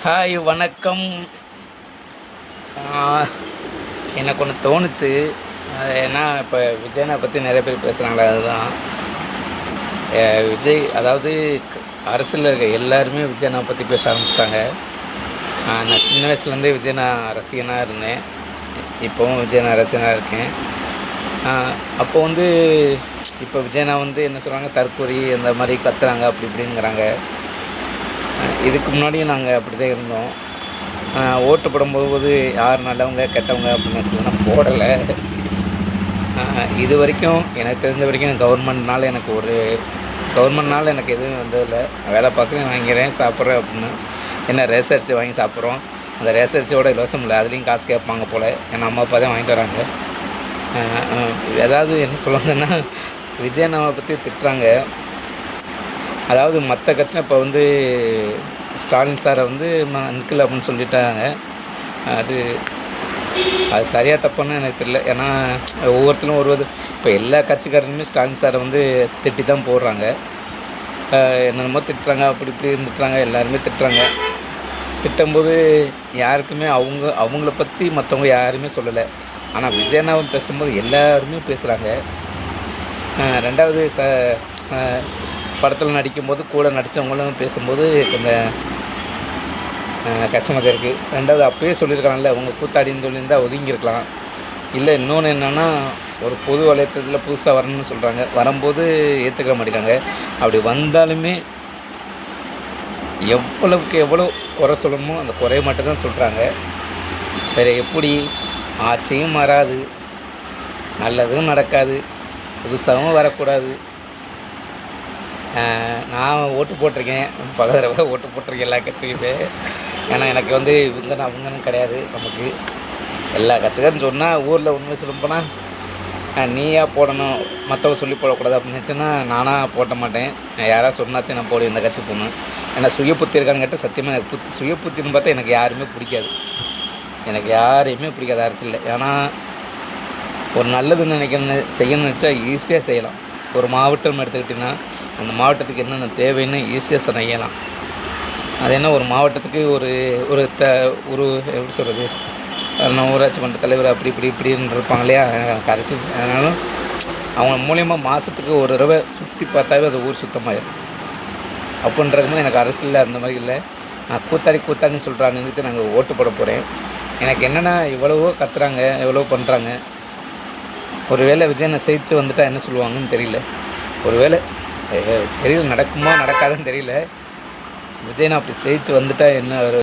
Hi வணக்கம். எனக்கு ஒன்று தோணுச்சு. அது ஏன்னா இப்போ விஜயனை பற்றி நிறைய பேர் பேசுகிறாங்களே, அதுதான். விஜய் அதாவது அரசியலில் இருக்க எல்லாருமே விஜயனை பற்றி பேச ஆரம்பிச்சிட்டாங்க. நான் சின்ன வயசுலேருந்தே விஜயனா ரசிகனாக இருந்தேன். இப்போவும் விஜயனா ரசிகனாக இருக்கேன். அப்போ வந்து இப்போ விஜயனா வந்து என்ன சொல்கிறாங்க, தற்கொலை இந்த மாதிரி கத்துறாங்க, அப்படி இப்படிங்கிறாங்க. இதுக்கு முன்னாடியும் நாங்கள் அப்படி தான் இருந்தோம். ஓட்டு போடும்போது யார் நல்லவங்க கெட்டவங்க அப்படின்னு நினச்சதுன்னா போடலை. இது வரைக்கும் எனக்கு தெரிஞ்ச வரைக்கும் கவர்மெண்ட்னால் எனக்கு எதுவும் வந்ததில்லை. வேலை பார்க்குறேன், வாங்கிறேன், சாப்பிட்றேன் அப்படின்னு. என்ன ரேஸ் அரிசி வாங்கி சாப்பிட்றோம். அந்த ரேஸ் அரிசியோட இலவசம் இல்லை, அதுலேயும் காசு கேட்பாங்க போல். ஏன்னா அம்மா அப்பா தான் வாங்கிட்டு வராங்க. ஏதாவது என்ன சொல்லுவாங்கன்னா, விஜயண்ணாவை பற்றி திட்டுறாங்க. அதாவது மற்ற கட்சியில் இப்போ வந்து ஸ்டாலின் சாரை வந்து அன்கிள் அப்படின்னு சொல்லிட்டாங்க. அது சரியாக தப்புன்னு எனக்கு தெரியல. ஏன்னா ஒவ்வொருத்தரும் இப்போ எல்லா கட்சிக்காரனுமே ஸ்டாலின் சாரை வந்து திட்டி தான் போடுறாங்க. என்னென்னமோ திட்டுறாங்க, அப்படி இப்படி திட்டுறாங்க, எல்லாருமே திட்டுறாங்க. திட்டும்போது யாருக்குமே அவங்கள பற்றி மற்றவங்க யாருமே சொல்லலை. ஆனால் விஜயண்ணாவும் பேசும்போது எல்லாருமே பேசுகிறாங்க. ரெண்டாவது படத்தில் நடிக்கும்போது கூட நடித்தவங்களும் பேசும்போது கொஞ்சம் கஷ்டமாக இருக்குது. ரெண்டாவது அப்போயே சொல்லியிருக்காங்கல்ல, அவங்க கூத்தாடின்னு சொல்லியிருந்தால் ஒதுங்கியிருக்கலாம். இல்லை இன்னொன்று என்னென்னா, ஒரு பொது வலைத்தளத்தில் புதுசாக வரணும்னு சொல்கிறாங்க. வரும்போது ஏற்றுக்க மாட்டேங்கிறாங்க. அப்படி வந்தாலுமே எவ்வளவுக்கு எவ்வளோ குறை சொல்லணுமோ அந்த குறைய மட்டும்தான் சொல்கிறாங்க. வேறு எப்படி ஆட்சியும் மாறாது, நல்லதும் நடக்காது, புதுசாகவும் வரக்கூடாது. நான் ஓட்டு போட்டிருக்கேன், பல தடவை ஓட்டு போட்டிருக்கேன் எல்லா கட்சிக்குமே. ஏன்னா எனக்கு வந்து அவங்கன்னு கிடையாது. நமக்கு எல்லா கட்சிக்காரும் சொன்னால் ஊரில் உண்மை சொல்ல போனால் நீயா போடணும், மற்றவங்க சொல்லி போடக்கூடாது அப்படின்னு நினச்சேன்னா நானாக போட்ட மாட்டேன். யாராவது சொன்னாத்தையும் நான் போடுவேன் இந்த கட்சிக்கு போகணும். ஏன்னா சுய புத்தி இருக்கான்னு கேட்டால் சத்தியமாக எனக்கு சுய புத்தின்னு பார்த்தா எனக்கு யாருமே பிடிக்காது. எனக்கு யாரையுமே பிடிக்காது அரசியலில். ஏன்னா ஒரு நல்லது செய்யணும்னு நினச்சா ஈஸியாக செய்யலாம். ஒரு மாவட்டம் எடுத்துக்கிட்டிங்கன்னா அந்த மாவட்டத்துக்கு என்னென்ன தேவைன்னு ஈஸியாக செய்யலாம். அது என்ன, ஒரு மாவட்டத்துக்கு ஒரு எப்படி சொல்கிறது, ஊராட்சி மன்ற தலைவர் அப்படி இப்படின்னு இருப்பாங்க இல்லையா அரசியல். அதனாலும் அவங்க மூலிமா மாதத்துக்கு ஒரு தடவை சுற்றி பார்த்தாவே அது ஊர் சுத்தமாயிடும். அப்படின்றதுமே எனக்கு அரசியலில் அந்த மாதிரி இல்லை. நான் கூத்தாடின்னு சொல்கிறாங்கன்னு நாங்கள் ஓட்டு போட போகிறேன். எனக்கு என்னென்னா, இவ்வளவோ கத்துறாங்க, எவ்வளோ பண்ணுறாங்க. ஒருவேளை விஜயனை ஜெயிச்சு வந்துட்டால் என்ன சொல்லுவாங்கன்னு தெரியல. ஒருவேளை தெரியல, நடக்குமா நடக்காதுன்னு தெரியல. விஜயனை அப்படி ஜெயிச்சு வந்துட்டால் என்ன